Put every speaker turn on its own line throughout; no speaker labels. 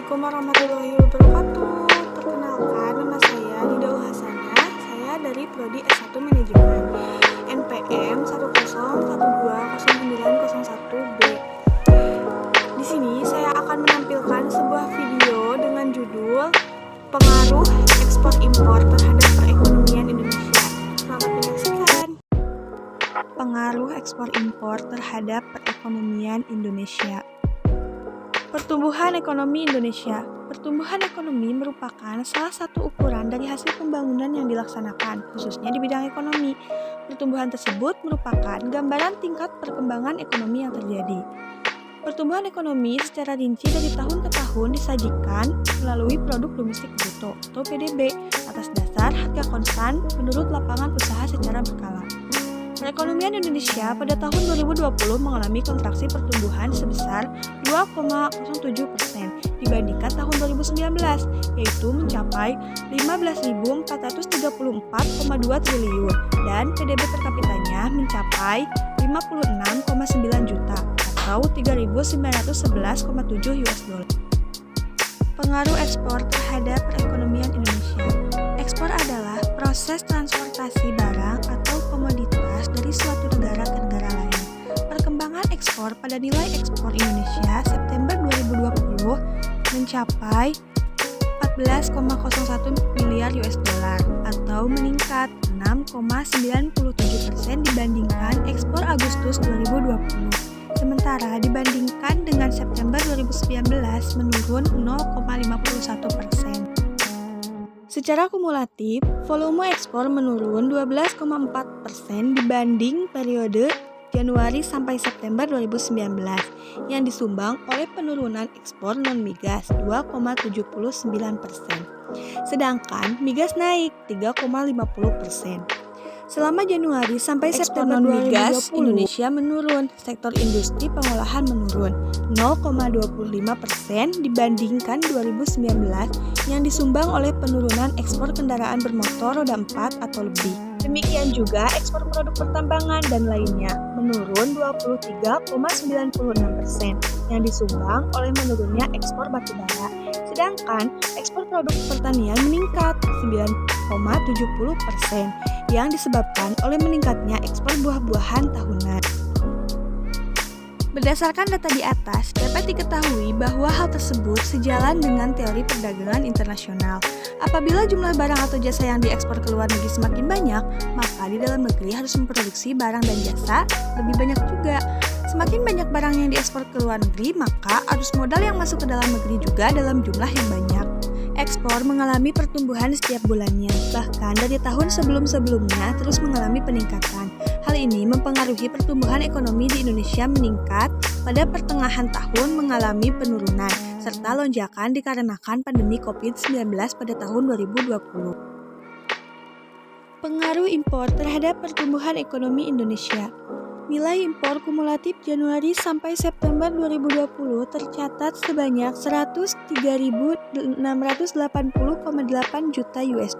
Assalamualaikum warahmatullahi wabarakatuh. Perkenalkan, nama saya Nida Uhasana. Saya dari Prodi S1 Manajemen NPM 101209091B. Di sini saya akan menampilkan sebuah video dengan judul Pengaruh Ekspor Impor terhadap Perekonomian Indonesia. Selamat menyaksikan. Pengaruh ekspor impor terhadap perekonomian Indonesia. Pertumbuhan ekonomi Indonesia. Pertumbuhan ekonomi merupakan salah satu ukuran dari hasil pembangunan yang dilaksanakan, khususnya di bidang ekonomi. Pertumbuhan tersebut merupakan gambaran tingkat perkembangan ekonomi yang terjadi. Pertumbuhan ekonomi secara rinci dari tahun ke tahun disajikan melalui produk domestik bruto atau PDB atas dasar harga konstan menurut lapangan usaha secara berkala. Perekonomian Indonesia pada tahun 2020 mengalami kontraksi pertumbuhan sebesar 2,07% dibandingkan tahun 2019, yaitu mencapai 15.434,2 triliun dan PDB per kapitanya mencapai 56,9 juta atau 3.911,7 US$. Pengaruh ekspor terhadap perekonomian Indonesia. Ekspor adalah proses transportasi barang atau komoditas dari suatu negara ke negara lain. Perkembangan ekspor pada nilai ekspor Indonesia September 2020 mencapai 14,01 miliar US$ atau meningkat 6,97% dibandingkan ekspor Agustus 2020. Sementara dibandingkan dengan September 2019 menurun 0,51%. Secara kumulatif, volume ekspor menurun 12,4% dibanding periode Januari sampai September 2019 yang disumbang oleh penurunan ekspor non-migas 2,79%. Sedangkan migas naik 3,50%. Selama Januari sampai September 2020, Indonesia menurun, sektor industri pengolahan menurun 0,25% dibandingkan 2019 yang disumbang oleh penurunan ekspor kendaraan bermotor roda 4 atau lebih. Demikian juga ekspor produk pertambangan dan lainnya menurun 23,96% yang disumbang oleh menurunnya ekspor batubara. Sedangkan ekspor produk pertanian meningkat 9,70% yang disebabkan oleh meningkatnya ekspor buah-buahan tahunan. Berdasarkan data di atas, dapat diketahui bahwa hal tersebut sejalan dengan teori perdagangan internasional. Apabila jumlah barang atau jasa yang diekspor ke luar negeri semakin banyak, maka di dalam negeri harus memproduksi barang dan jasa lebih banyak juga. Semakin banyak barang yang diekspor ke luar negeri, maka arus modal yang masuk ke dalam negeri juga dalam jumlah yang banyak. Ekspor mengalami pertumbuhan setiap bulannya, bahkan dari tahun sebelum-sebelumnya terus mengalami peningkatan. Hal ini mempengaruhi pertumbuhan ekonomi di Indonesia meningkat pada pertengahan tahun mengalami penurunan, serta lonjakan dikarenakan pandemi COVID-19 pada tahun 2020. Pengaruh impor terhadap pertumbuhan ekonomi Indonesia. Nilai impor kumulatif Januari sampai September 2020 tercatat sebanyak 103.680,8 juta US$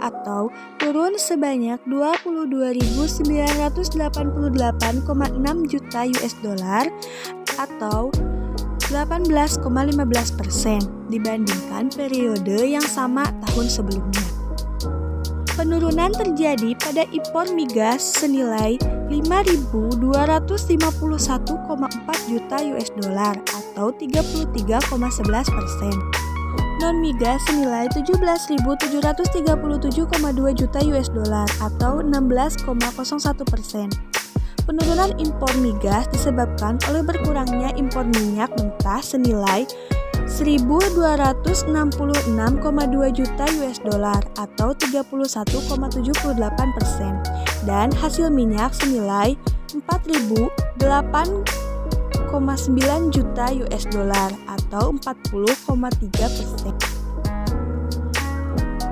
atau turun sebanyak 22.988,6 juta US$ atau 18,15% dibandingkan periode yang sama tahun sebelumnya. Penurunan terjadi pada impor migas senilai 5.251,4 juta US$ atau 33,11%. Non-migas senilai 17.737,2 juta US$ atau 16,01%. Penurunan impor migas disebabkan oleh berkurangnya impor minyak mentah senilai 1.266,2 juta US$ atau 31,78% dan hasil minyak senilai 4.008,9 juta US$ atau 40,3%.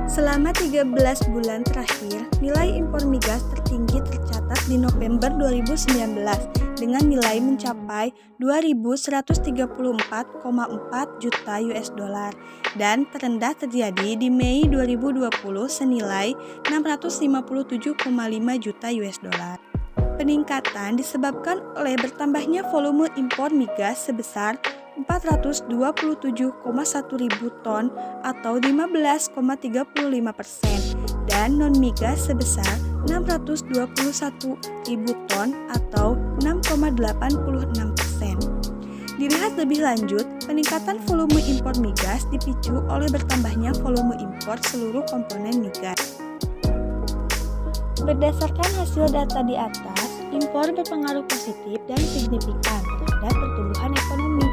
Selama 13 bulan terakhir, nilai impor migas tertinggi tercatat di November 2019 dengan nilai mencapai 2.134,4 juta US$ dan terendah terjadi di Mei 2020 senilai 657,5 juta US$. Peningkatan disebabkan oleh bertambahnya volume impor migas sebesar 427,1 ribu ton atau 15,35% dan non-migas sebesar 621 ribu ton atau 6,86%. Dilihat lebih lanjut, peningkatan volume impor migas dipicu oleh bertambahnya volume impor seluruh komponen migas. Berdasarkan hasil data di atas, impor berpengaruh positif dan signifikan terhadap pertumbuhan ekonomi.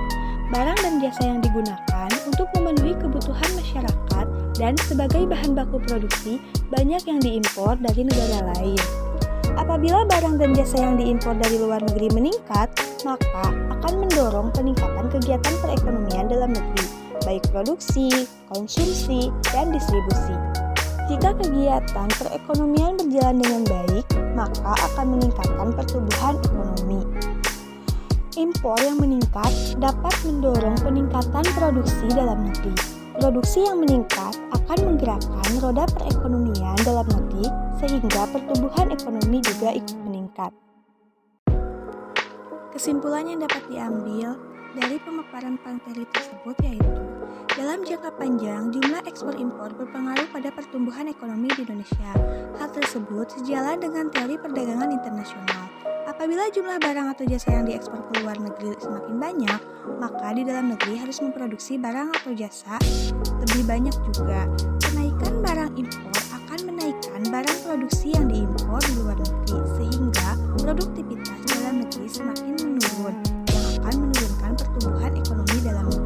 Barang dan jasa yang digunakan untuk memenuhi kebutuhan masyarakat dan sebagai bahan baku produksi banyak yang diimpor dari negara lain. Apabila barang dan jasa yang diimpor dari luar negeri meningkat, maka akan mendorong peningkatan kegiatan perekonomian dalam negeri, baik produksi, konsumsi, dan distribusi. Jika kegiatan perekonomian berjalan dengan baik, maka akan meningkatkan pertumbuhan ekonomi. Impor yang meningkat dapat mendorong peningkatan produksi dalam negeri. Produksi yang meningkat akan menggerakkan roda perekonomian dalam negeri sehingga pertumbuhan ekonomi juga ikut meningkat. Kesimpulan yang dapat diambil dari pemaparan materi tersebut yaitu dalam jangka panjang, jumlah ekspor impor berpengaruh pada pertumbuhan ekonomi di Indonesia. Hal tersebut sejalan dengan teori perdagangan internasional. Apabila jumlah barang atau jasa yang diekspor ke luar negeri semakin banyak, maka di dalam negeri harus memproduksi barang atau jasa lebih banyak juga. Kenaikan barang impor akan menaikkan barang produksi yang diimpor di luar negeri, sehingga produktivitas dalam negeri semakin menurun, yang akan menurunkan pertumbuhan ekonomi dalam negeri.